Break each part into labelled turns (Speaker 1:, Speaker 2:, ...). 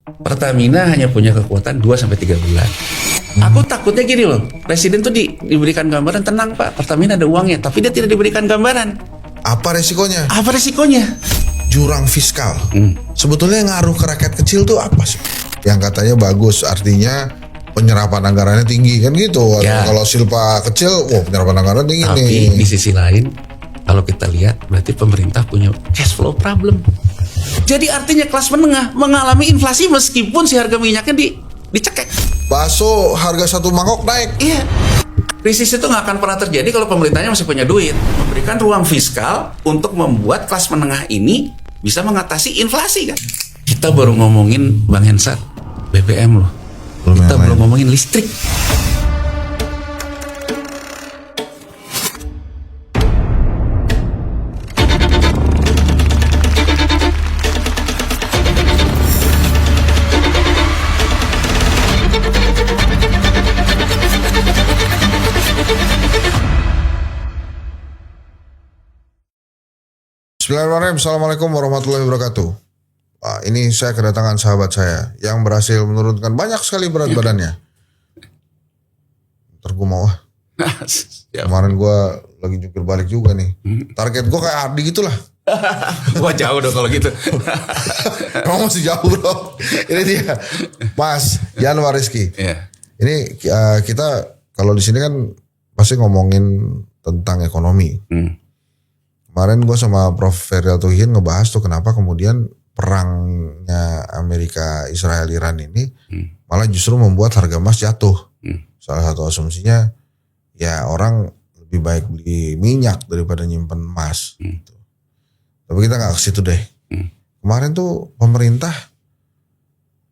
Speaker 1: Pertamina hanya punya kekuatan 2-3 bulan. Aku takutnya gini loh, Presiden tuh diberikan gambaran, tenang Pak, Pertamina ada uangnya, tapi dia tidak diberikan gambaran.
Speaker 2: Apa resikonya?
Speaker 1: Apa resikonya?
Speaker 2: Jurang fiskal. Sebetulnya ngaruh ke rakyat kecil tuh apa sih? Yang katanya bagus, artinya penyerapan anggarannya tinggi kan gitu.
Speaker 1: Ya.
Speaker 2: Kalau silpa kecil, penyerapan anggaran tinggi
Speaker 1: Tapi
Speaker 2: nih.
Speaker 1: di sisi lain, kalau kita lihat, berarti pemerintah punya cash flow problem. Jadi artinya kelas menengah mengalami inflasi meskipun si harga minyaknya dicekek.
Speaker 2: Bakso harga satu mangkok naik.
Speaker 1: Iya. Krisis itu nggak akan pernah terjadi kalau pemerintahnya masih punya duit. Memberikan ruang fiskal untuk membuat kelas menengah ini bisa mengatasi inflasi kan. Kita baru ngomongin Bang Hensat, BBM loh. Kita belum ngomongin listrik.
Speaker 2: Bismillahirrahmanirrahim. Assalamualaikum warahmatullahi wabarakatuh. Ini saya kedatangan sahabat saya yang berhasil menurunkan banyak sekali berat badannya. Ntar gue mau Kemarin gue lagi jungkir balik juga nih. Target gue kayak Ardi gitu lah.
Speaker 1: Wah jauh dong kalau gitu.
Speaker 2: Emang masih jauh bro. Ini dia Mas Jan Wariski.
Speaker 1: Iya.
Speaker 2: Ini kita kalau di sini kan pasti ngomongin tentang ekonomi. Kemarin gue sama Prof. Feryatuhin ngebahas tuh kenapa kemudian perangnya Amerika Israel Iran ini malah justru membuat harga emas jatuh. Salah satu asumsinya ya orang lebih baik beli minyak daripada nyimpen emas. Gitu. Tapi kita nggak ke situ deh. Kemarin tuh pemerintah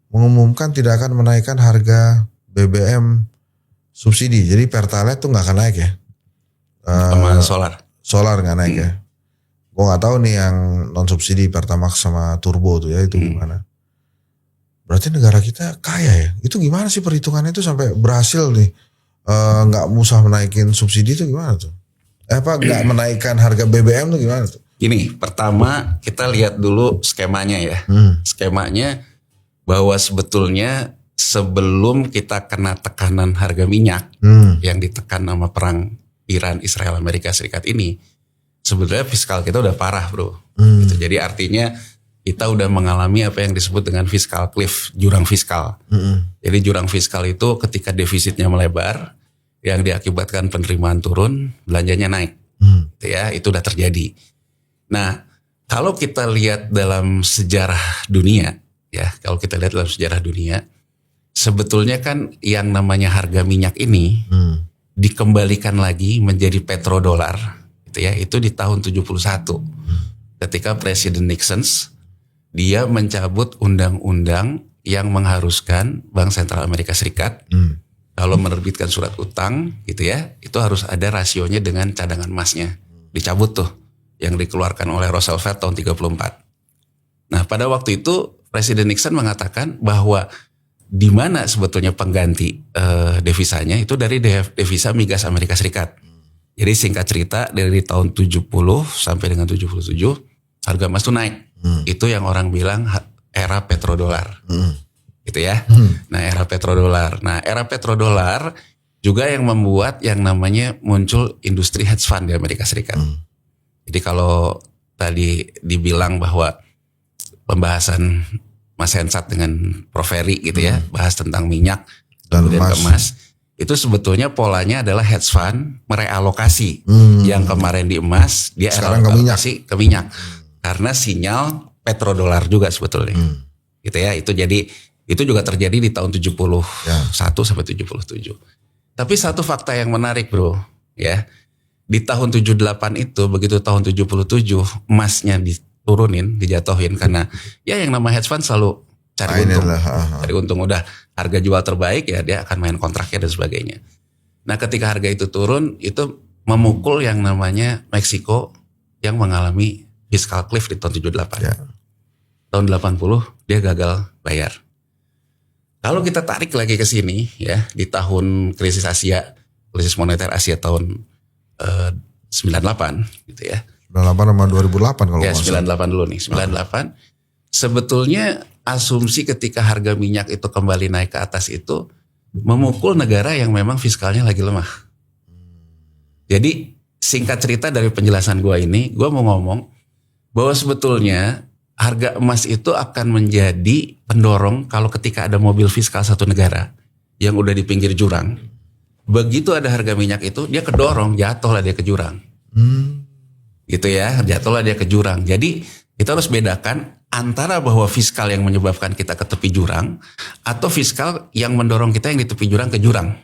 Speaker 2: mengumumkan tidak akan menaikkan harga BBM subsidi. Jadi Pertalite tuh nggak akan naik ya.
Speaker 1: Sama solar.
Speaker 2: Solar nggak naik ya. Gue nggak tahu nih yang non subsidi Pertamax sama Turbo tuh ya itu gimana. Berarti negara kita kaya ya. Itu gimana sih perhitungannya itu sampai berhasil nih nggak usah menaikin subsidi itu gimana tuh? Nggak menaikkan harga BBM tuh gimana tuh?
Speaker 1: Gini, pertama kita lihat dulu skemanya ya. Skemanya bahwa sebetulnya sebelum kita kena tekanan harga minyak yang ditekan sama perang Iran, Israel, Amerika Serikat ini, sebetulnya fiskal kita udah parah bro. Gitu. Jadi artinya kita udah mengalami apa yang disebut dengan fiscal cliff, jurang fiskal. Jadi jurang fiskal itu ketika defisitnya melebar, yang diakibatkan penerimaan turun, belanjanya naik. Gitu ya, itu udah terjadi. Nah, kalau kita lihat dalam sejarah dunia, ya, kalau kita lihat dalam sejarah dunia, sebetulnya kan yang namanya harga minyak ini dikembalikan lagi menjadi petrodolar, gitu ya. Itu di tahun 71. Ketika Presiden Nixon dia mencabut undang-undang yang mengharuskan Bank Sentral Amerika Serikat kalau menerbitkan surat utang, gitu ya, itu harus ada rasionya dengan cadangan emasnya. Dicabut tuh yang dikeluarkan oleh Roosevelt tahun 34. Nah, pada waktu itu Presiden Nixon mengatakan bahwa di mana sebetulnya pengganti devisanya itu dari devisa migas Amerika Serikat. Jadi singkat cerita dari tahun 70 sampai dengan 77 harga emas itu naik. Itu yang orang bilang era petrodolar. Gitu ya. Nah, era petrodolar. Nah, era petrodolar juga yang membuat yang namanya muncul industri hedge fund di Amerika Serikat. Jadi kalau tadi dibilang bahwa pembahasan Mas Hensat dengan Prof. Ferry gitu ya, bahas tentang minyak dan emas, itu sebetulnya polanya adalah hedge fund merealokasi yang kemarin di emas, dia
Speaker 2: sekarang
Speaker 1: alokasi ke minyak. Karena sinyal petrodolar juga sebetulnya. Gitu ya, itu jadi itu juga terjadi di tahun 71 sampai 77. Tapi satu fakta yang menarik bro, ya. Di tahun 78 itu, begitu tahun 77 emasnya diturunin, dijatuhin karena ya yang nama hedge fund selalu cari untung. Cari untung, udah harga jual terbaik ya dia akan main kontraknya dan sebagainya. Nah, ketika harga itu turun, itu memukul yang namanya Meksiko yang mengalami fiscal cliff di tahun 78. Tahun 80 dia gagal bayar. Kalau kita tarik lagi ke sini ya, di tahun krisis moneter Asia tahun 98 gitu ya.
Speaker 2: 98 sama 2008 kalau
Speaker 1: ya, 98 dulu nih. 98 sebetulnya asumsi ketika harga minyak itu kembali naik ke atas itu memukul negara yang memang fiskalnya lagi lemah. Jadi singkat cerita dari penjelasan gue ini, gue mau ngomong bahwa sebetulnya harga emas itu akan menjadi pendorong kalau ketika ada mobil fiskal satu negara yang udah di pinggir jurang. Begitu ada harga minyak itu dia kedorong, jatuhlah dia ke jurang. Gitu ya, jatuhlah dia ke jurang. Jadi kita harus bedakan antara bahwa fiskal yang menyebabkan kita ke tepi jurang atau fiskal yang mendorong kita yang di tepi jurang ke jurang.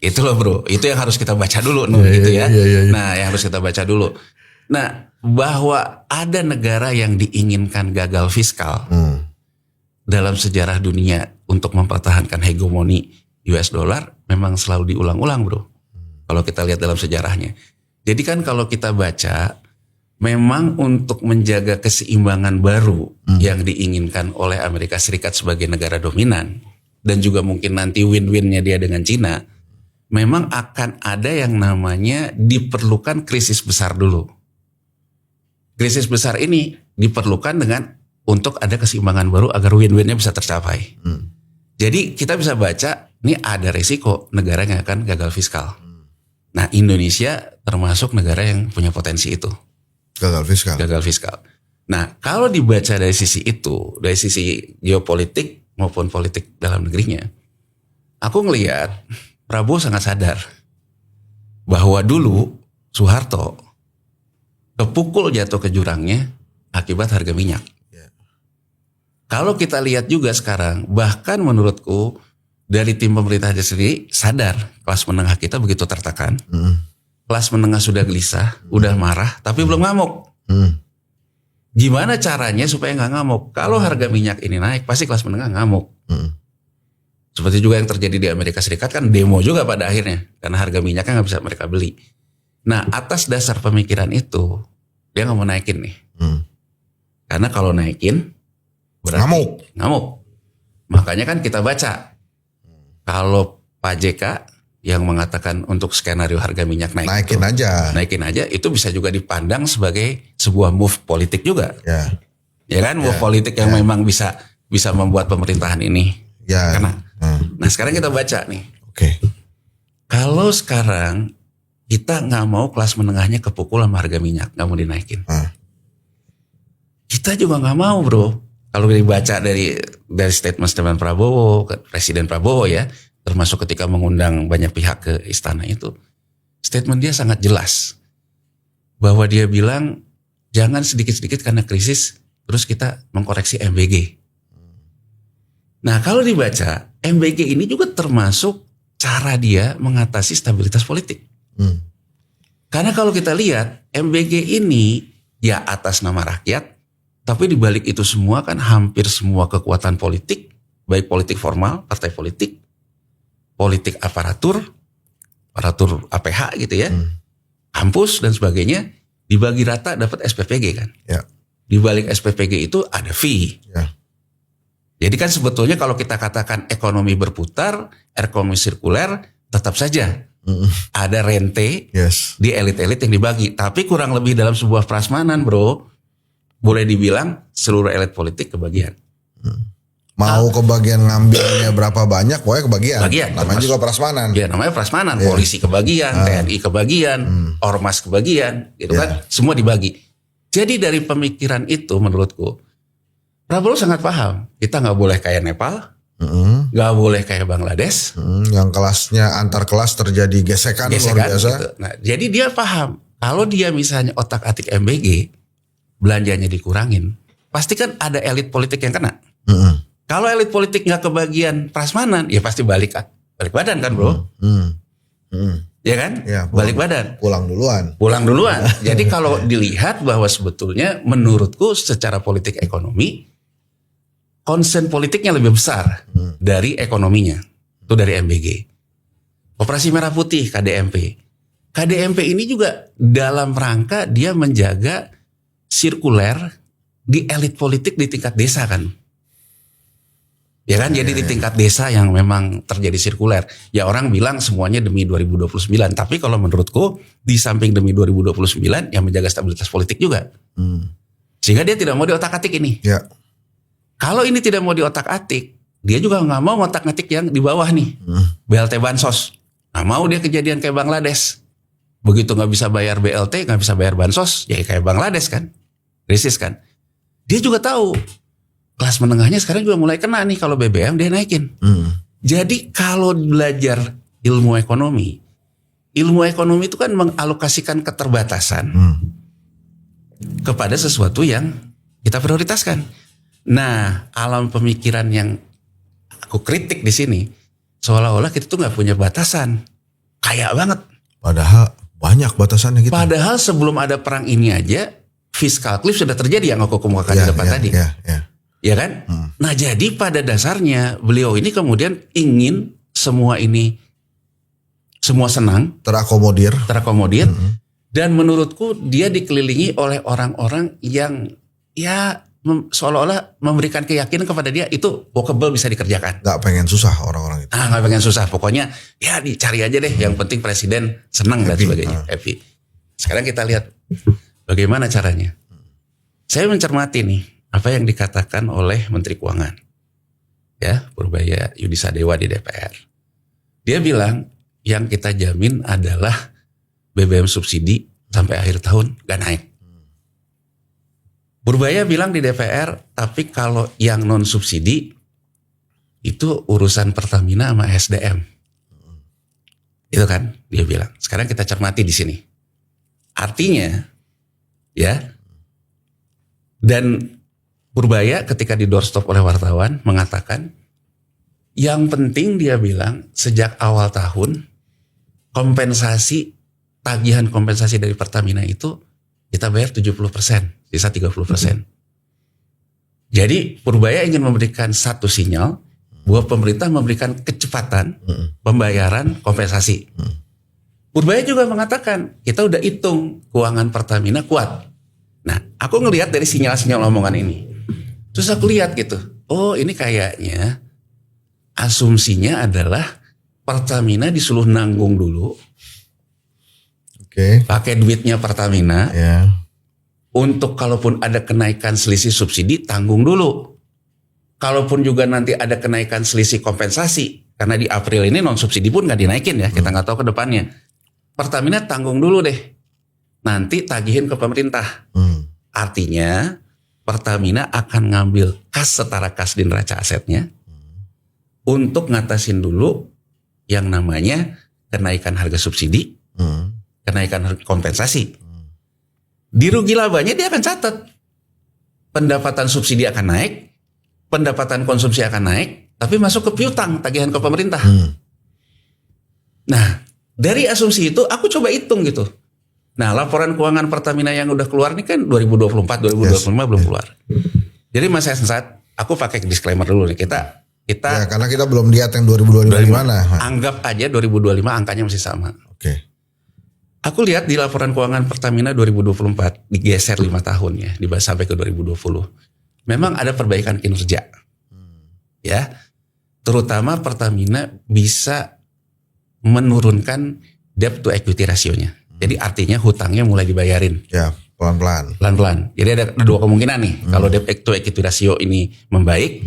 Speaker 1: Itu loh bro, itu yang harus kita baca dulu gitu ya. Nah, yang harus kita baca dulu. Nah, bahwa ada negara yang diinginkan gagal fiskal dalam sejarah dunia untuk mempertahankan hegemoni US dollar memang selalu diulang-ulang bro. Kalau kita lihat dalam sejarahnya. Jadi kan kalau kita baca, memang untuk menjaga keseimbangan baru yang diinginkan oleh Amerika Serikat sebagai negara dominan dan juga mungkin nanti win-winnya dia dengan Cina, memang akan ada yang namanya diperlukan krisis besar dulu. Krisis besar ini diperlukan dengan untuk ada keseimbangan baru agar win-winnya bisa tercapai. Jadi kita bisa baca, ini ada resiko negaranya akan gagal fiskal. Nah, Indonesia termasuk negara yang punya potensi itu.
Speaker 2: Gagal
Speaker 1: fiskal. Nah, kalau dibaca dari sisi itu, dari sisi geopolitik maupun politik dalam negerinya, aku ngelihat Prabowo sangat sadar bahwa dulu Soeharto kepukul jatuh ke jurangnya akibat harga minyak. Kalau kita lihat juga sekarang, bahkan menurutku dari tim pemerintah sendiri sadar kelas menengah kita begitu tertekan. Kelas menengah sudah gelisah, udah marah, tapi belum ngamuk. Gimana caranya supaya nggak ngamuk? Kalau harga minyak ini naik, pasti kelas menengah ngamuk. Seperti juga yang terjadi di Amerika Serikat kan demo juga pada akhirnya, karena harga minyaknya nggak bisa mereka beli. Nah, atas dasar pemikiran itu, dia nggak mau naikin nih. Karena kalau naikin, berarti ngamuk. Makanya kan kita baca, kalau Pak JK yang mengatakan untuk skenario harga minyak naikin aja, itu bisa juga dipandang sebagai sebuah move politik juga. Ya kan, move politik yang memang bisa membuat pemerintahan ini kena. Nah, sekarang kita baca nih. Kalau sekarang kita nggak mau kelas menengahnya kepukul sama harga minyak, nggak mau dinaikin. Kita juga nggak mau bro. Kalau dibaca dari statement Prabowo, Presiden Prabowo ya, termasuk ketika mengundang banyak pihak ke istana itu, statement dia sangat jelas bahwa dia bilang jangan sedikit-sedikit karena krisis terus kita mengkoreksi MBG. Nah, kalau dibaca MBG ini juga termasuk cara dia mengatasi stabilitas politik. Karena kalau kita lihat MBG ini ya atas nama rakyat, tapi di balik itu semua kan hampir semua kekuatan politik, baik politik formal, partai politik, politik aparatur APH gitu ya, kampus dan sebagainya, dibagi rata dapat SPPG kan. Di balik SPPG itu ada fee. Jadi kan sebetulnya kalau kita katakan ekonomi berputar, ekonomi sirkuler, tetap saja ada rente di elit-elit yang dibagi. Tapi kurang lebih dalam sebuah prasmanan bro, boleh dibilang seluruh elit politik kebagian.
Speaker 2: Mau kebagian ngambilnya berapa banyak, pokoknya kebagian. Namanya juga prasmanan.
Speaker 1: Ya namanya prasmanan. Polisi kebagian, TNI kebagian, Ormas kebagian, gitu kan. Semua dibagi. Jadi dari pemikiran itu menurutku, Prabowo sangat paham. Kita nggak boleh kayak Nepal, nggak boleh kayak Bangladesh.
Speaker 2: Yang kelasnya antar kelas terjadi gesekan luar biasa.
Speaker 1: Gitu. Nah, jadi dia paham. Kalau dia misalnya otak-atik MBG, belanjanya dikurangin, pasti kan ada elit politik yang kena. Kalau elit politik nggak kebagian prasmanan, ya pasti balik badan kan bro. Ya kan?
Speaker 2: Ya,
Speaker 1: balik badan.
Speaker 2: Pulang duluan.
Speaker 1: Jadi kalau dilihat bahwa sebetulnya menurutku secara politik ekonomi, concern politiknya lebih besar dari ekonominya. Itu dari MBG. Operasi Merah Putih, KDMP. KDMP ini juga dalam rangka dia menjaga sirkuler di elit politik di tingkat desa kan. Ya kan, jadi di tingkat desa yang memang terjadi sirkuler. Ya orang bilang semuanya demi 2029. Tapi kalau menurutku di samping demi 2029 yang menjaga stabilitas politik juga. Sehingga dia tidak mau diotak-atik ini. Kalau ini tidak mau diotak-atik, dia juga nggak mau ngotak-ngatik yang di bawah nih. BLT Bansos. Nggak mau dia kejadian kayak Bangladesh. Begitu nggak bisa bayar BLT, nggak bisa bayar Bansos, ya kayak Bangladesh kan. Krisis kan. Dia juga tahu kelas menengahnya sekarang juga mulai kena nih kalau BBM dia naikin. Jadi kalau belajar ilmu ekonomi itu kan mengalokasikan keterbatasan kepada sesuatu yang kita prioritaskan. Nah, alam pemikiran yang aku kritik di sini, seolah-olah kita tuh nggak punya batasan, kaya banget.
Speaker 2: Padahal banyak batasannya gitu.
Speaker 1: Padahal sebelum ada perang ini aja, fiscal cliff sudah terjadi yang aku kemukakan di depan tadi. Ya kan? Nah, jadi pada dasarnya beliau ini kemudian ingin semua ini semua senang,
Speaker 2: terakomodir.
Speaker 1: Dan menurutku dia dikelilingi oleh orang-orang yang ya seolah-olah memberikan keyakinan kepada dia itu workable, bisa dikerjakan.
Speaker 2: Gak pengen susah orang-orang itu.
Speaker 1: Gak pengen susah. Pokoknya ya dicari aja deh. Yang penting presiden senang dan sebagainya. Happy. Sekarang kita lihat bagaimana caranya. Saya mencermati nih apa yang dikatakan oleh Menteri Keuangan. Ya, Purbaya Yudisadewa di DPR. Dia bilang yang kita jamin adalah BBM subsidi sampai akhir tahun gak naik. Purbaya bilang di DPR, tapi kalau yang non subsidi itu urusan Pertamina sama SDM. Itu kan dia bilang. Sekarang kita cermati di sini. Artinya ya, dan Purbaya ketika di doorstop oleh wartawan mengatakan yang penting dia bilang sejak awal tahun tagihan kompensasi dari Pertamina itu kita bayar 70%, sisa 30%. Jadi Purbaya ingin memberikan satu sinyal bahwa pemerintah memberikan kecepatan pembayaran kompensasi. Purbaya juga mengatakan kita udah hitung keuangan Pertamina kuat. Nah, aku ngelihat dari sinyal-sinyal omongan ini. Terus aku lihat gitu, oh ini kayaknya asumsinya adalah Pertamina disuruh nanggung dulu. Pakai duitnya Pertamina. Untuk kalaupun ada kenaikan selisih subsidi tanggung dulu. Kalaupun juga nanti ada kenaikan selisih kompensasi, karena di April ini non subsidi pun nggak dinaikin ya, kita nggak tahu ke depannya. Pertamina tanggung dulu deh, nanti tagihin ke pemerintah. Artinya Pertamina akan ngambil kas setara kas di neraca asetnya untuk ngatasin dulu yang namanya kenaikan harga subsidi, kenaikan kompensasi. Di rugi labanya dia akan catat pendapatan subsidi akan naik, pendapatan konsumsi akan naik, tapi masuk ke piutang tagihan ke pemerintah. Nah, dari asumsi itu aku coba hitung gitu. Nah, laporan keuangan Pertamina yang udah keluar ini kan 2024, 2025 belum keluar. Jadi Mas Hensat, aku pakai disclaimer dulu nih. Kita
Speaker 2: ya, karena kita belum lihat yang 2025 gimana.
Speaker 1: Anggap aja 2025 angkanya masih sama. Aku lihat di laporan keuangan Pertamina 2024 digeser 5 tahun ya, dibahas sampai ke 2020. Memang ada perbaikan kinerja. Ya. Terutama Pertamina bisa menurunkan debt to equity rasionya. Jadi artinya hutangnya mulai dibayarin.
Speaker 2: Ya, pelan-pelan.
Speaker 1: Pelan-pelan. Jadi ada dua kemungkinan nih. Kalau debt to equity rasio ini membaik,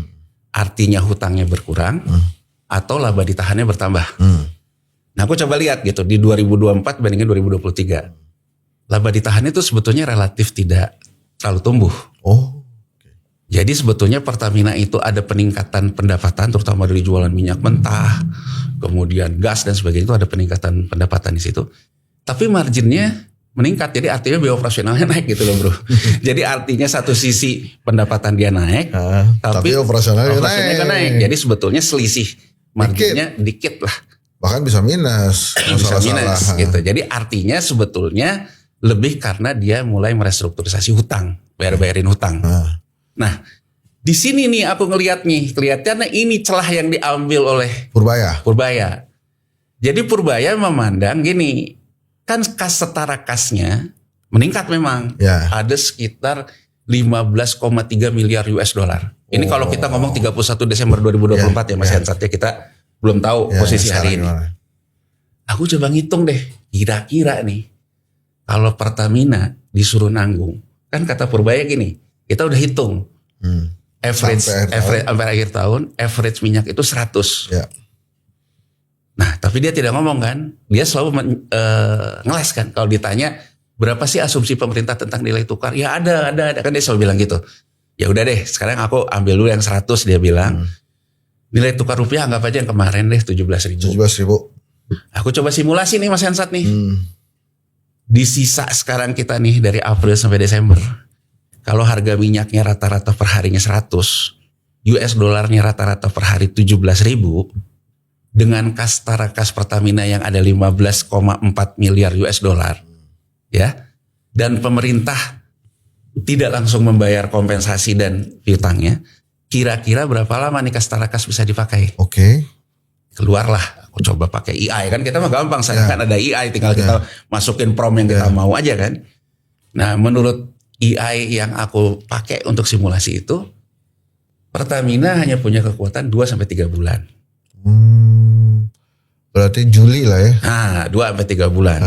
Speaker 1: artinya hutangnya berkurang, atau laba ditahannya bertambah. Nah, aku coba lihat gitu di 2024 bandingin 2023. Laba ditahan itu sebetulnya relatif tidak terlalu tumbuh. Jadi sebetulnya Pertamina itu ada peningkatan pendapatan terutama dari jualan minyak mentah, kemudian gas dan sebagainya, itu ada peningkatan pendapatan di situ. Tapi marginnya meningkat, jadi artinya biaya operasionalnya naik gitu loh bro. Jadi artinya satu sisi pendapatan dia naik, tapi operasionalnya naik. Jadi sebetulnya selisih marginnya dikit lah.
Speaker 2: Bahkan bisa minus.
Speaker 1: Bisa minus gitu. Jadi artinya sebetulnya lebih karena dia mulai merestrukturisasi hutang, bayarin hutang. Nah, di sini nih aku ngelihat nih, kelihatannya ini celah yang diambil oleh Purbaya. Jadi Purbaya memandang gini, kan kas setara kasnya meningkat memang. Ada sekitar 15,3 miliar US dollar. Ini kalau kita ngomong 31 Desember 2024 ya Mas Hensat ya, kita belum tahu posisi hari ini. Aku coba ngitung deh, kira-kira nih kalau Pertamina disuruh nanggung, kan kata Purbaya gini, kita udah hitung sampai akhir tahun average minyak itu 100.
Speaker 2: Ya.
Speaker 1: Nah, tapi dia tidak ngomong kan. Dia selalu ngeles kan. Kalau ditanya berapa sih asumsi pemerintah tentang nilai tukar? Ya ada. Kan dia selalu bilang gitu. Ya udah deh, sekarang aku ambil dulu yang 100 dia bilang. Nilai tukar rupiah anggap aja yang kemarin deh 17.000. Aku coba simulasi nih Mas Hensat nih. Di sisa sekarang kita nih dari April sampai Desember. Kalau harga minyaknya rata-rata per harinya 100, US dollarnya rata-rata per hari 17.000, dengan kas tarakas Pertamina yang ada 15,4 miliar US dollar, ya, dan pemerintah tidak langsung membayar kompensasi dan piutangnya, kira-kira berapa lama nih kas tarakas bisa dipakai?
Speaker 2: Oke.
Speaker 1: Keluarlah, aku coba pakai EI kan, kita mah gampang, kan ada EI, tinggal kita masukin prom yang kita mau aja kan. Nah, menurut EI yang aku pakai untuk simulasi itu, Pertamina hanya punya kekuatan 2-3 bulan.
Speaker 2: Berarti Juli lah ya.
Speaker 1: Nah, 2-3 bulan.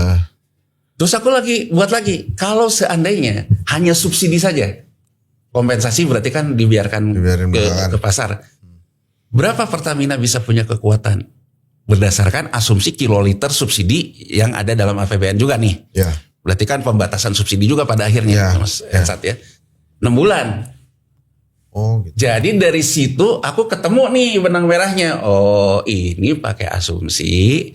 Speaker 1: Terus aku buat lagi, kalau seandainya hanya subsidi saja, kompensasi berarti kan dibiarin ke pasar. Berapa Pertamina bisa punya kekuatan? Berdasarkan asumsi kiloliter subsidi yang ada dalam APBN juga nih.
Speaker 2: Ya.
Speaker 1: Berarti kan pembatasan subsidi juga pada akhirnya, Mas Hensat ya. 6 bulan.
Speaker 2: Oh gitu.
Speaker 1: Jadi dari situ aku ketemu nih benang merahnya. Oh ini pakai asumsi,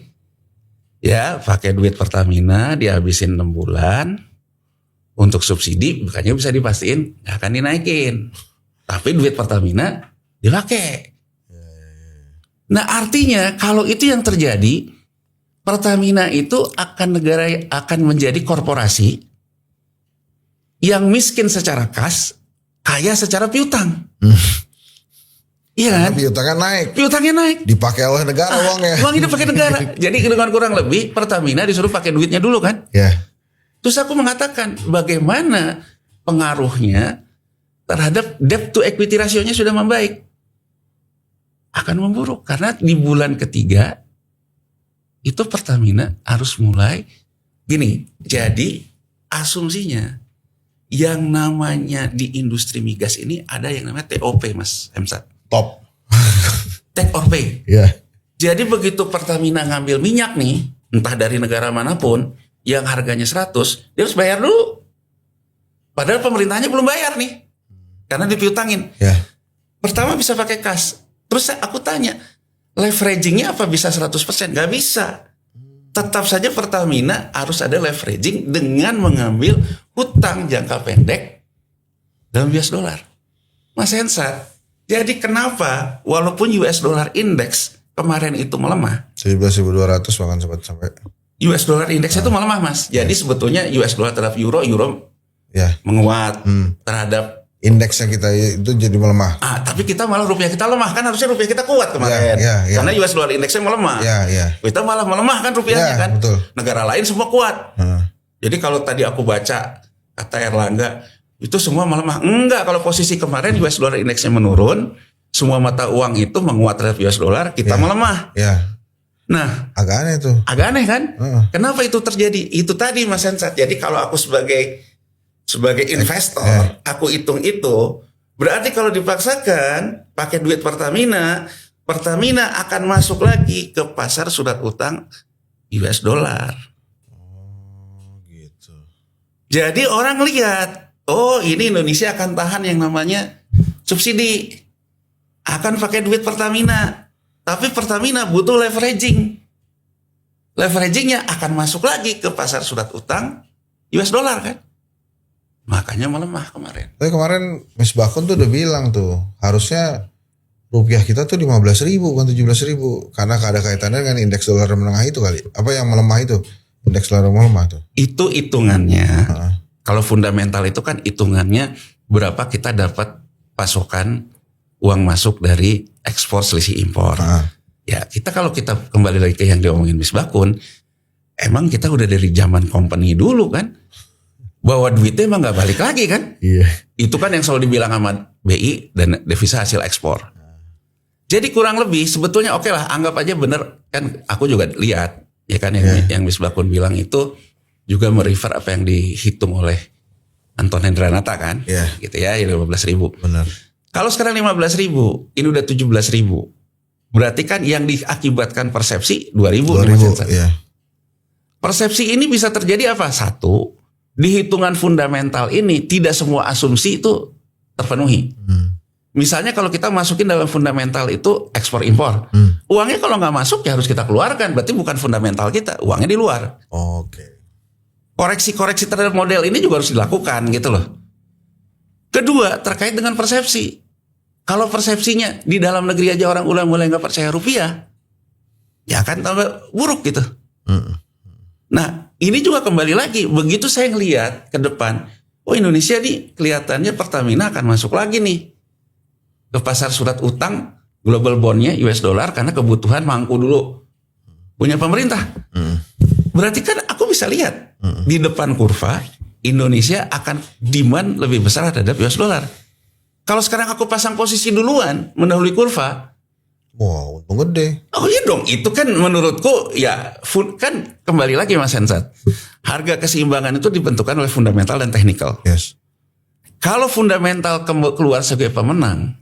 Speaker 1: ya pakai duit Pertamina dihabisin 6 bulan untuk subsidi, bukannya bisa dipastiin nggak akan dinaikin. Tapi duit Pertamina dipakai. Nah artinya kalau itu yang terjadi, Pertamina itu akan menjadi korporasi yang miskin secara kas, kaya secara piutang. Iya kan? Piutangnya naik.
Speaker 2: Dipakai oleh negara uangnya.
Speaker 1: Uangnya dipakai negara. Jadi dengan kurang lebih Pertamina disuruh pakai duitnya dulu kan?
Speaker 2: Ya.
Speaker 1: Terus aku mengatakan bagaimana pengaruhnya terhadap debt to equity rasionya sudah membaik. Akan memburuk karena di bulan ketiga itu Pertamina harus mulai gini. Jadi asumsinya yang namanya di industri migas ini ada yang namanya TOP Mas Hensat.
Speaker 2: Top.
Speaker 1: Take or pay.
Speaker 2: Yeah.
Speaker 1: Jadi begitu Pertamina ngambil minyak nih, entah dari negara manapun, yang harganya 100, dia harus bayar dulu. Padahal pemerintahnya belum bayar nih. Karena dipiutangin.
Speaker 2: Yeah.
Speaker 1: Pertama bisa pakai kas. Terus aku tanya, leveragingnya apa bisa 100%? Gak bisa. Tetap saja Pertamina harus ada leveraging dengan mengambil hutang jangka pendek dalam US dollar. Mas Hensat, jadi kenapa walaupun US dollar index kemarin itu melemah,
Speaker 2: 11.200 bahkan sempat sampai
Speaker 1: US dollar index itu melemah Mas. Jadi sebetulnya US dollar terhadap euro menguat terhadap
Speaker 2: indeksnya kita itu jadi melemah.
Speaker 1: Tapi kita malah rupiah kita lemah kan, harusnya rupiah kita kuat kemarin. Karena US dollar indeksnya melemah. Kita malah melemah kan rupiahnya kan.
Speaker 2: Betul.
Speaker 1: Negara lain semua kuat. Jadi kalau tadi aku baca kata Erlangga itu semua melemah. Enggak, kalau posisi kemarin US dollar indeksnya menurun, semua mata uang itu menguat terhadap US dollar, kita melemah. Nah,
Speaker 2: agak aneh tuh.
Speaker 1: Agak aneh kan? Kenapa itu terjadi? Itu tadi Mas Hensat. Jadi kalau aku sebagai investor, aku hitung itu, berarti kalau dipaksakan pakai duit Pertamina akan masuk lagi ke pasar surat utang US dollar.
Speaker 2: Oh, gitu.
Speaker 1: Jadi orang lihat, oh ini Indonesia akan tahan yang namanya subsidi, akan pakai duit Pertamina, tapi Pertamina butuh leveraging. Leveragingnya akan masuk lagi ke pasar surat utang US dollar kan? Makanya melemah kemarin.
Speaker 2: Tapi kemarin Miss Bakun tuh udah bilang tuh harusnya rupiah kita tuh 15.000 bukan 17.000 karena ada kaitannya dengan indeks dolar menengah itu kali. Apa yang melemah itu? Indeks dolar melemah tuh.
Speaker 1: Itu hitungannya. Kalau fundamental itu kan hitungannya berapa kita dapat pasokan uang masuk dari ekspor selisih impor. Ya kita kalau kita kembali lagi ke yang diomongin Miss Bakun, emang kita udah dari zaman company dulu kan. Bahwa duitnya emang gak balik lagi kan. Itu kan yang selalu dibilang sama BI dan devisa hasil ekspor. Jadi kurang lebih sebetulnya oke lah, anggap aja bener kan. Aku juga lihat ya kan yang Miss Bakun bilang itu juga merefer apa yang dihitung oleh Anton Hendranata kan. Gitu ya 15.000.
Speaker 2: Benar.
Speaker 1: Kalau sekarang 15.000, ini udah 17.000. Berarti kan yang diakibatkan persepsi 2.000.
Speaker 2: Iya.
Speaker 1: Persepsi ini bisa terjadi apa? Satu, di hitungan fundamental ini tidak semua asumsi itu terpenuhi. Misalnya kalau kita masukin dalam fundamental itu ekspor impor, uangnya kalau nggak masuk ya harus kita keluarkan. Berarti bukan fundamental kita, uangnya di luar.
Speaker 2: Oke.
Speaker 1: Koreksi-koreksi terhadap model ini juga harus dilakukan gitu loh. Kedua, terkait dengan persepsi. Kalau persepsinya di dalam negeri aja orang mulai nggak percaya rupiah, ya akan tambah buruk gitu. Nah, ini juga kembali lagi. Begitu saya ngelihat ke depan, oh Indonesia nih kelihatannya Pertamina akan masuk lagi nih ke pasar surat utang global bondnya US dollar karena kebutuhan mangku dulu punya pemerintah. Berarti kan aku bisa lihat di depan kurva Indonesia akan demand lebih besar terhadap US dollar. Kalau sekarang aku pasang posisi duluan mendahului kurva,
Speaker 2: Wow, untung gede.
Speaker 1: oh iya dong, itu kan menurutku ya kan kembali lagi Mas Hensat. Harga keseimbangan itu dibentukkan oleh fundamental dan teknikal.
Speaker 2: Yes.
Speaker 1: Kalau fundamental keluar sebagai pemenang,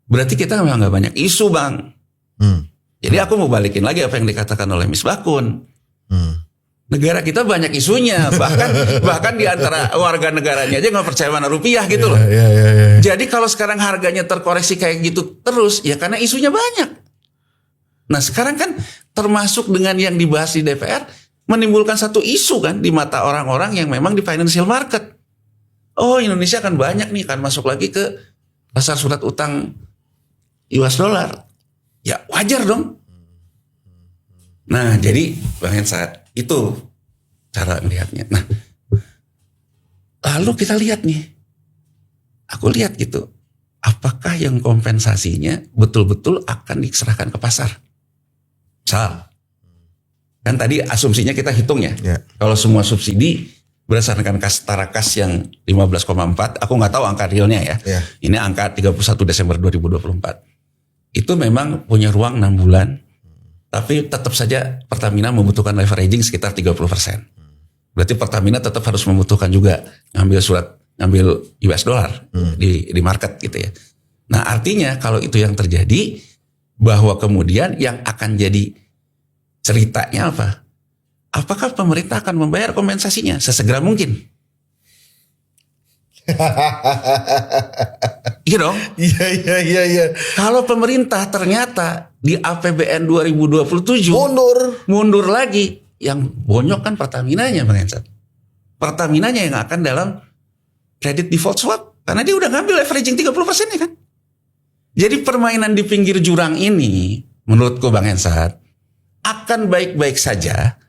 Speaker 1: berarti kita memang nggak banyak isu bang. Jadi aku mau balikin lagi apa yang dikatakan oleh Miss Bakun. Negara kita banyak isunya, bahkan di antara warga negaranya aja nggak percaya mana rupiah gitu loh. Jadi kalau sekarang harganya terkoreksi kayak gitu terus, ya karena isunya banyak. Nah sekarang kan termasuk dengan yang dibahas di DPR menimbulkan satu isu kan di mata orang-orang yang memang di financial market. Oh Indonesia akan banyak nih akan masuk lagi ke pasar surat utang US dollar. Ya wajar dong. Nah jadi Bang Hensat, itu cara melihatnya. Nah, lalu kita lihat nih, aku lihat gitu, apakah yang kompensasinya betul-betul akan diserahkan ke pasar? Misal, kan tadi asumsinya kita hitung ya, kalau semua subsidi berdasarkan kas setara kas yang 15,4, aku nggak tahu angka realnya ya. Ini angka 31 Desember 2024. Itu memang punya ruang 6 bulan. Tapi tetap saja Pertamina membutuhkan leveraging sekitar 30%. Berarti Pertamina tetap harus membutuhkan juga ngambil US dollar di market gitu ya. Nah artinya kalau itu yang terjadi, bahwa kemudian yang akan jadi ceritanya apa? Apakah pemerintah akan membayar kompensasinya sesegera mungkin? Iya dong.
Speaker 2: Iya.
Speaker 1: Kalau pemerintah ternyata di APBN 2027 mundur lagi, yang bonyok kan Pertaminanya Bang Hensat. Pertaminanya yang akan dalam credit default swap karena dia udah ngambil leveraging 30% ya kan. Jadi permainan di pinggir jurang ini menurutku Bang Hensat akan baik-baik saja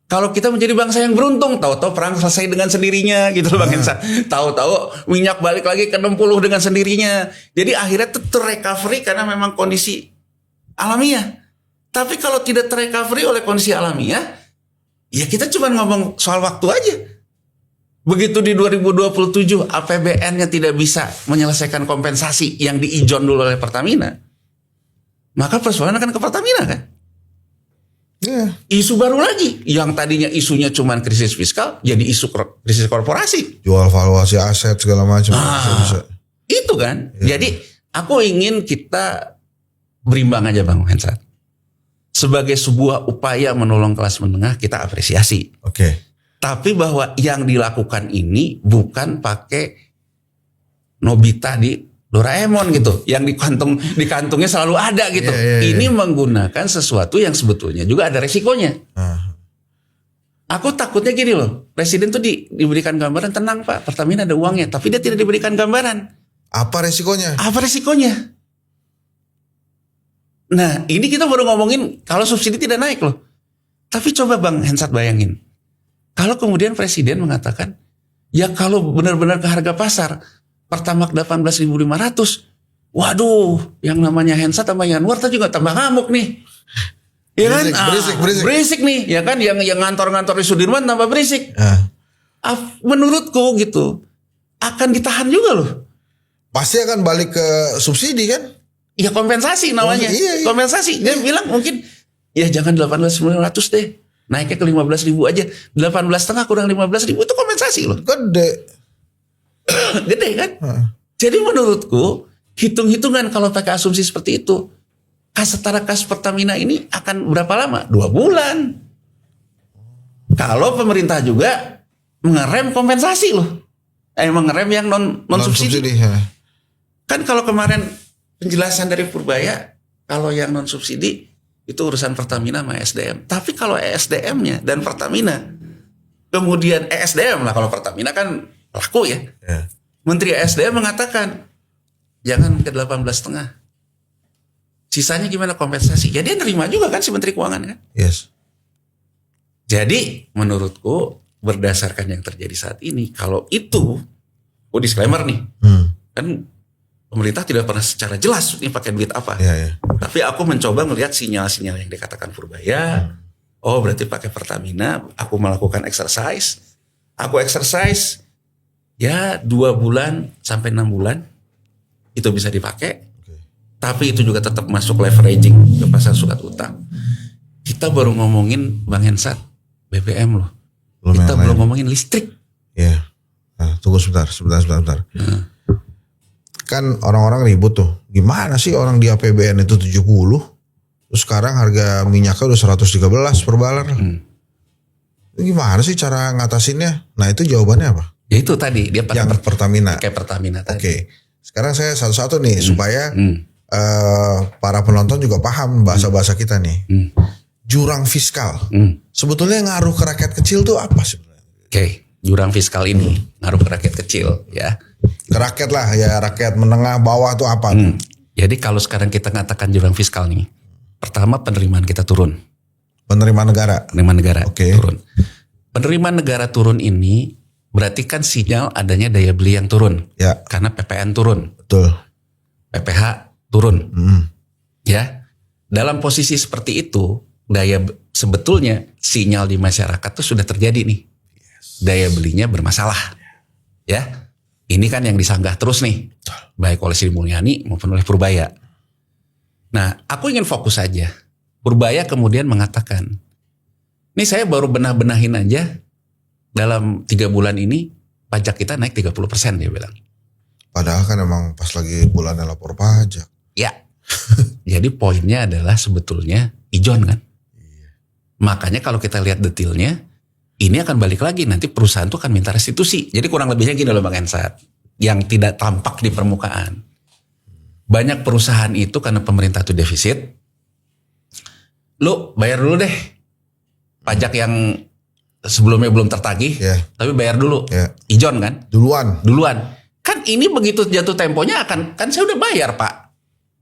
Speaker 1: kalau kita menjadi bangsa yang beruntung, tahu-tahu perang selesai dengan sendirinya gitu loh Bang Hensat. Tahu-tahu minyak balik lagi ke 60 dengan sendirinya. Jadi akhirnya terrecovery karena memang kondisi alamiah. Tapi kalau tidak terrecovery oleh kondisi alamiah, ya kita cuma ngomong soal waktu aja. Begitu di 2027 APBN-nya tidak bisa menyelesaikan kompensasi yang diijon dulu oleh Pertamina, maka persoalan akan ke Pertamina kan. Isu baru lagi yang tadinya isunya cuma krisis fiskal jadi isu krisis korporasi,
Speaker 2: jual valuasi aset segala macam.
Speaker 1: Itu kan. Jadi aku ingin kita berimbang aja Bang Hensat. Sebagai sebuah upaya menolong kelas menengah kita apresiasi. Tapi bahwa yang dilakukan ini bukan pakai Nobita di Doraemon gitu, yang di kantungnya selalu ada gitu. Ini menggunakan sesuatu yang sebetulnya juga ada resikonya. Aku takutnya gini loh, presiden tuh diberikan gambaran, tenang Pak, Pertamina ada uangnya, tapi dia tidak diberikan gambaran.
Speaker 2: Apa resikonya?
Speaker 1: Nah, ini kita baru ngomongin kalau subsidi tidak naik loh. Tapi coba Bang Hensat bayangin, kalau kemudian presiden mengatakan, ya kalau benar-benar ke harga pasar Pertamax 18.500. Waduh, yang namanya Hensat sama Yanwar tadi juga tambah ngamuk nih. Ya kan? Berisik nih, ya kan? Yang ngantor-ngantor di Sudirman tambah berisik. Menurutku gitu, akan ditahan juga loh.
Speaker 2: Pasti akan balik ke subsidi kan?
Speaker 1: Ya kompensasi namanya. Kompensasi. Dia bilang mungkin ya jangan 18.500 deh. Naiknya ke 15.000 aja. 18,5 kurang 15.000 itu kompensasi loh.
Speaker 2: Gede
Speaker 1: kan. Jadi menurutku Hitung-hitungan kalau pakai asumsi seperti itu, setara kas Pertamina ini akan berapa lama? 2 bulan. Kalau pemerintah juga mengerem kompensasi loh. Mengerem yang non subsidi.
Speaker 2: Ya.
Speaker 1: Kan kalau kemarin penjelasan dari Purbaya, kalau yang non subsidi itu urusan Pertamina sama ESDM. Tapi kalau ESDM-nya dan Pertamina, kemudian ESDM lah, kalau Pertamina kan laku ya. Menteri ESDM mengatakan jangan ke 18,5. Sisanya gimana kompensasi? Ya dia nerima juga kan si Menteri Keuangan kan.
Speaker 2: Yes.
Speaker 1: Jadi menurutku berdasarkan yang terjadi saat ini, kalau itu, disclaimer nih, kan pemerintah tidak pernah secara jelas ini pakai duit apa. Tapi aku mencoba melihat sinyal-sinyal yang dikatakan Purbaya. Oh berarti pakai Pertamina. Aku melakukan exercise. Aku exercise ya 2 bulan sampai 6 bulan itu bisa dipakai. Tapi itu juga tetap masuk leveraging ke pasar surat utang. Kita baru ngomongin Bang Hensat BBM loh. Kita belum ngomongin listrik.
Speaker 2: Ya. Nah, tunggu sebentar. Kan orang-orang ribut tuh. Gimana sih orang di APBN itu 70? Terus sekarang harga minyaknya udah 113 per baler. Gimana sih cara ngatasinnya? Nah itu jawabannya apa?
Speaker 1: Ya itu tadi. Dia pakai
Speaker 2: yang Pertamina.
Speaker 1: Pakai Pertamina tadi.
Speaker 2: Oke. Sekarang saya satu-satu nih supaya para penonton juga paham bahasa-bahasa kita nih. Jurang fiskal. Sebetulnya ngaruh ke rakyat kecil tuh apa sebenarnya?
Speaker 1: Oke, jurang fiskal ini ngaruh ke rakyat kecil ya.
Speaker 2: Ke rakyat lah ya, rakyat menengah bawah tuh apa?
Speaker 1: Jadi kalau sekarang kita ngatakan jurang fiskal nih, pertama penerimaan kita turun.
Speaker 2: Penerimaan negara.
Speaker 1: Turun. Penerimaan negara turun ini berarti kan sinyal adanya daya beli yang turun.
Speaker 2: Ya.
Speaker 1: Karena PPN turun.
Speaker 2: Betul.
Speaker 1: PPH turun. Ya. Dalam posisi seperti itu, sebetulnya sinyal di masyarakat tuh sudah terjadi nih. Daya belinya bermasalah. Ya. Ini kan yang disanggah terus nih. Baik oleh Sri Mulyani maupun oleh Purbaya. Nah, aku ingin fokus saja. Purbaya kemudian mengatakan, ini saya baru benah-benahin aja, dalam 3 bulan ini pajak kita naik 30% dia bilang.
Speaker 2: Padahal kan emang pas lagi bulannya lapor pajak.
Speaker 1: Ya. Jadi poinnya adalah sebetulnya ijon kan. Makanya kalau kita lihat detailnya, ini akan balik lagi. Nanti perusahaan tuh akan minta restitusi. Jadi kurang lebihnya gini loh Bang Hensat. Yang tidak tampak di permukaan. Banyak perusahaan itu karena pemerintah itu defisit. Lu bayar dulu deh. Pajak yang sebelumnya belum tertagih. Tapi bayar dulu. Ijon kan. Duluan. Kan ini begitu jatuh temponya kan saya udah bayar Pak.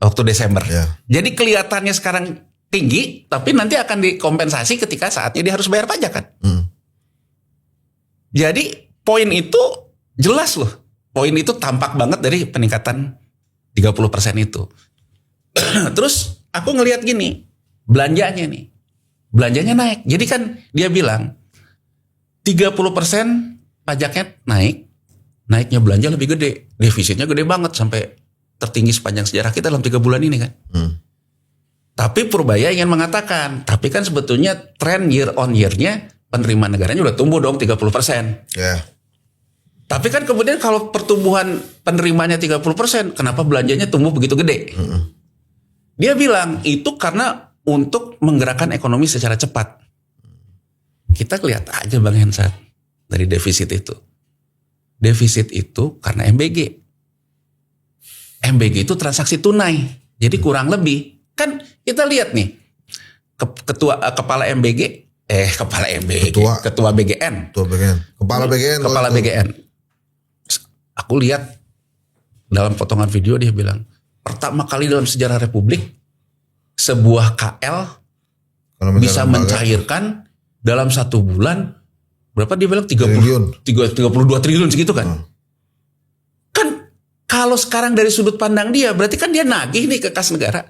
Speaker 1: Waktu Desember. Jadi kelihatannya sekarang tinggi. Tapi nanti akan dikompensasi ketika saatnya dia harus bayar pajak kan. Jadi poin itu jelas loh. Poin itu tampak banget dari peningkatan 30% itu. Terus aku ngelihat gini. Belanjanya nih. Belanjanya naik. Jadi kan dia bilang 30% pajaknya naik. Naiknya belanja lebih gede. Defisitnya gede banget sampai tertinggi sepanjang sejarah kita dalam 3 bulan ini kan. Tapi Purbaya ingin mengatakan. Tapi kan sebetulnya tren year on year-nya penerimaan negaranya udah tumbuh dong 30%. Tapi kan kemudian kalau pertumbuhan penerimaannya 30%, kenapa belanjanya tumbuh begitu gede? Dia bilang itu karena untuk menggerakkan ekonomi secara cepat. Kita lihat aja Bang Hensat dari defisit itu. Defisit itu karena MBG. MBG itu transaksi tunai. Jadi kurang lebih. Kan kita lihat nih. Kepala MBG. Ketua BGN. Kepala BGN. Aku lihat dalam potongan video dia bilang. Pertama kali dalam sejarah Republik. Sebuah KL bisa mencairkan dalam 1 bulan berapa dia bilang 32 triliun segitu kan. Kan kalau sekarang dari sudut pandang dia berarti kan dia nagih nih ke kas negara.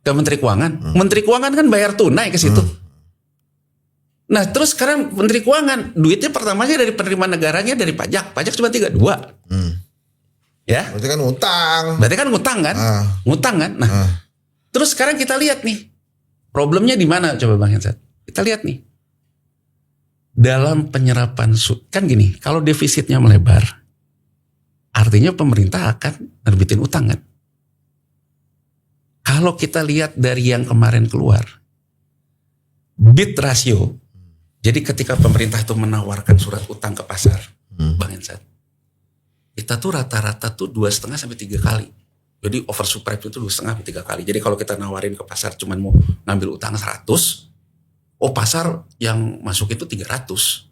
Speaker 1: Ke Menteri Keuangan. Menteri Keuangan kan bayar tunai ke situ. Nah terus sekarang Menteri Keuangan duitnya pertamanya dari penerimaan negaranya dari pajak. Pajak cuma 32. Ya.
Speaker 2: Berarti kan ngutang.
Speaker 1: Kan? Ngutang kan? Nah. Terus sekarang kita lihat nih. Problemnya di mana coba Bang Hensat? Kita lihat nih. Dalam penyerapan kan gini, kalau defisitnya melebar, artinya pemerintah akan nerbitin utang kan. Kalau kita lihat dari yang kemarin keluar, bid ratio, jadi ketika pemerintah itu menawarkan surat utang ke pasar, Bang Hensat, kita tuh rata-rata tuh 2,5 sampai 3 kali. Jadi oversubscribe itu 2,5 sampai 3 kali. Jadi kalau kita nawarin ke pasar cuman mau ngambil utang 100, pasar yang masuk itu 300.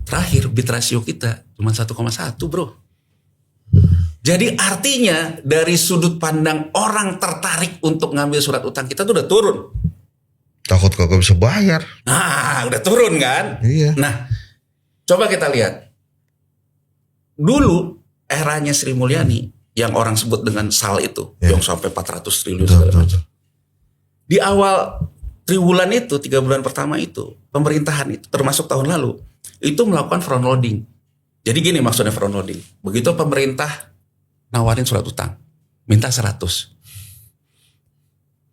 Speaker 1: Terakhir bid ratio kita cuma 1,1 bro. Jadi artinya dari sudut pandang orang tertarik untuk ngambil surat utang kita tuh udah turun.
Speaker 2: Takut kagak bisa bayar.
Speaker 1: Nah udah turun kan.
Speaker 2: Iya.
Speaker 1: Nah coba kita lihat. Dulu eranya Sri Mulyani yang orang sebut dengan SAL itu, yang sampai 400 triliun segala macam. Di awal triwulan itu, 3 bulan pertama itu, pemerintahan itu termasuk tahun lalu, itu melakukan front loading. Jadi gini maksudnya front loading. Begitu pemerintah nawarin surat utang, minta 100.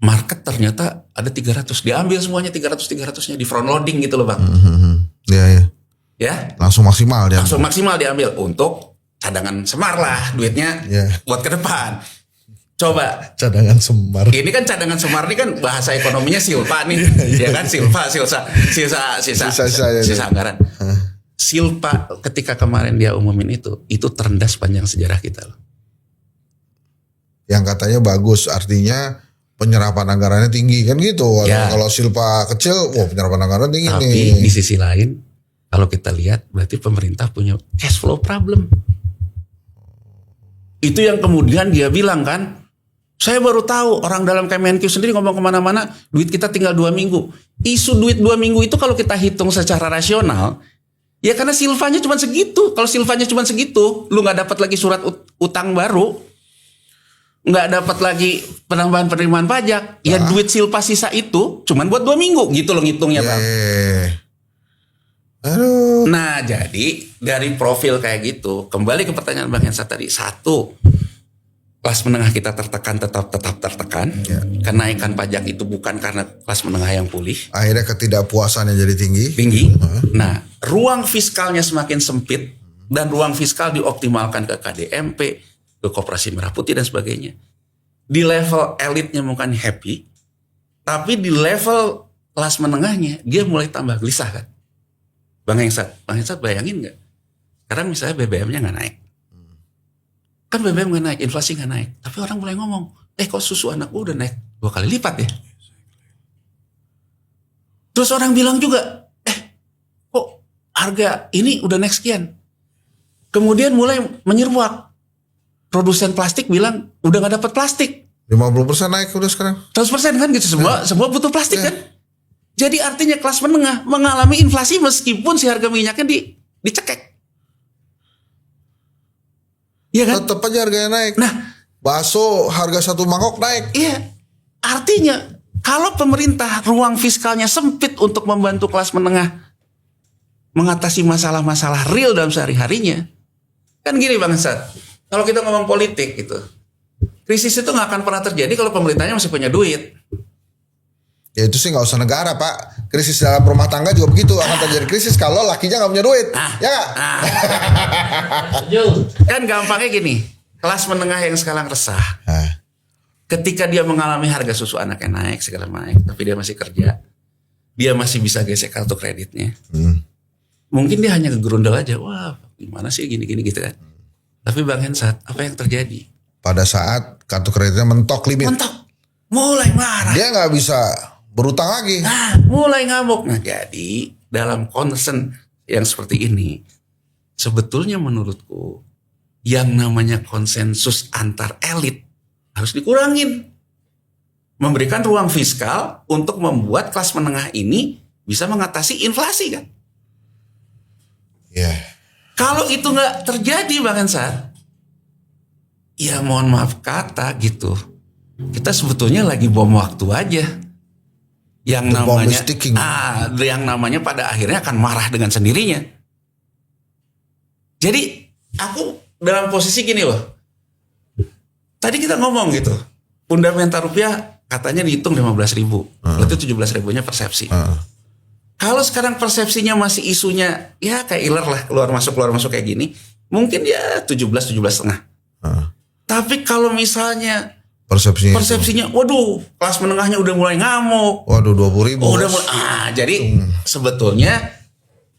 Speaker 1: Market ternyata ada 300. Diambil semuanya 300-300-nya di front loading gitu loh Bang.
Speaker 2: Iya, iya.
Speaker 1: Ya,
Speaker 2: Langsung maksimal dia.
Speaker 1: langsung maksimal diambil untuk cadangan semar lah duitnya buat ke depan. Coba
Speaker 2: Cadangan semar.
Speaker 1: ini kan cadangan semar ini kan bahasa ekonominya silpa nih, ya kan silpa, sisa anggaran. Silpa ketika kemarin dia umumin itu terendah sepanjang sejarah kita loh.
Speaker 2: Yang katanya bagus, artinya penyerapan anggarannya tinggi kan gitu.
Speaker 1: Ya.
Speaker 2: Kalau silpa kecil, wah penyerapan anggaran tinggi
Speaker 1: Tapi
Speaker 2: nih.
Speaker 1: di sisi lain kalau kita lihat berarti pemerintah punya cash flow problem. Itu yang kemudian dia bilang kan, saya baru tahu orang dalam Kemenq sendiri ngomong kemana-mana, duit kita tinggal 2 minggu. Isu duit 2 minggu itu kalau kita hitung secara rasional, ya karena silvanya cuma segitu. Kalau silvanya cuma segitu, lu nggak dapat lagi surat utang baru, nggak dapat lagi penambahan penerimaan pajak, ya duit silpa sisa itu cuma buat 2 minggu gitu loh ngitungnya Bang.
Speaker 2: Aduh.
Speaker 1: Nah jadi dari profil kayak gitu, kembali ke pertanyaan Bang Hensat tadi, satu, kelas menengah kita tertekan, tetap tertekan. Kenaikan pajak itu bukan karena kelas menengah yang pulih,
Speaker 2: Akhirnya ketidakpuasannya jadi tinggi.
Speaker 1: Nah ruang fiskalnya semakin sempit dan ruang fiskal dioptimalkan ke KDMP, ke Koperasi Merah Putih dan sebagainya. Di level elitnya mungkin happy, tapi di level kelas menengahnya dia mulai tambah gelisah kan. Bang Hensat bayangin nggak? Sekarang misalnya BBM-nya nggak naik, kan BBM nggak naik, inflasi nggak naik, tapi orang mulai ngomong, kok susu anak gue udah naik 2 kali lipat ya? Terus orang bilang juga, kok harga ini udah naik sekian? Kemudian mulai menyeruak, produsen plastik bilang udah nggak dapat plastik.
Speaker 2: 50% naik udah sekarang.
Speaker 1: 100% kan gitu, semua butuh plastik kan? Jadi artinya kelas menengah mengalami inflasi meskipun si harga minyaknya dicekek. Iya kan?
Speaker 2: Tetap aja harganya naik.
Speaker 1: Nah,
Speaker 2: bakso harga 1 mangkok naik.
Speaker 1: iya. Artinya kalau pemerintah ruang fiskalnya sempit untuk membantu kelas menengah mengatasi masalah-masalah real dalam sehari-harinya. Kan gini Bang Hensat, kalau kita ngomong politik gitu, krisis itu nggak akan pernah terjadi kalau pemerintahnya masih punya duit.
Speaker 2: Ya itu sih nggak usah negara Pak. Krisis dalam rumah tangga juga begitu, akan terjadi krisis kalau lakinya nggak punya duit. Ya nggak?
Speaker 1: Kan gampangnya gini, kelas menengah yang sekarang resah, ketika dia mengalami harga susu anaknya naik segala naik, tapi dia masih kerja, dia masih bisa gesek kartu kreditnya. Mungkin dia hanya gerundel aja, wah gimana sih gini-gini gitu kan. Tapi Bang Hensat, apa yang terjadi?
Speaker 2: Pada saat kartu kreditnya mentok limit,
Speaker 1: mulai marah.
Speaker 2: dia nggak bisa berutang lagi.
Speaker 1: Mulai ngamuk. Nah jadi dalam concern yang seperti ini, sebetulnya menurutku yang namanya konsensus antar elit harus dikurangin. Memberikan ruang fiskal untuk membuat kelas menengah ini bisa mengatasi inflasi kan. Kalau itu nggak terjadi Bang Hensat, ya mohon maaf kata gitu, kita sebetulnya lagi bom waktu aja. Yang namanya pada akhirnya akan marah dengan sendirinya. Jadi aku dalam posisi gini loh. Tadi kita ngomong gitu, fundamental rupiah katanya dihitung 15.000, berarti 17.000-nya persepsi. Kalau sekarang persepsinya masih isunya ya kayak iler lah, keluar masuk kayak gini, mungkin ya 17,5. Tapi kalau misalnya persepsinya, waduh, kelas menengahnya udah mulai ngamuk.
Speaker 2: Waduh, 20.000.
Speaker 1: Oh, jadi sebetulnya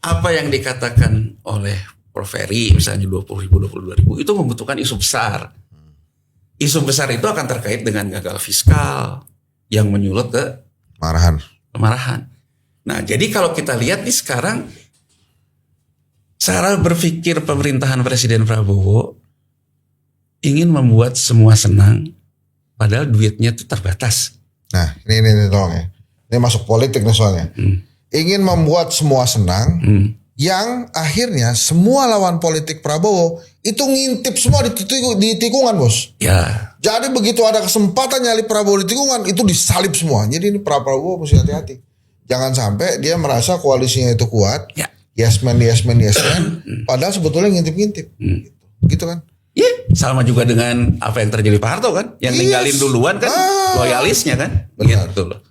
Speaker 1: apa yang dikatakan oleh Prof. Ferry misalnya 20.000, 22.000 itu membutuhkan isu besar. Isu besar itu akan terkait dengan gagal fiskal yang menyulut ke kemarahan. Nah, jadi kalau kita lihat nih sekarang cara berpikir pemerintahan Presiden Prabowo ingin membuat semua senang, padahal duitnya itu terbatas.
Speaker 2: Nah, ini tolong ya. Ini masuk politik nih soalnya. Ingin membuat semua senang, yang akhirnya semua lawan politik Prabowo itu ngintip semua di tikungan, bos.
Speaker 1: Ya.
Speaker 2: Jadi begitu ada kesempatan nyalip Prabowo di tikungan, itu disalip semua. Jadi ini Prabowo mesti hati-hati. Jangan sampai dia merasa koalisinya itu kuat.
Speaker 1: Ya.
Speaker 2: Yes man. Padahal sebetulnya ngintip-ngintip. Gitu kan.
Speaker 1: Iya, sama juga dengan apa yang terjadi Pak Harto kan, yang ninggalin duluan kan loyalisnya kan, begitu loh.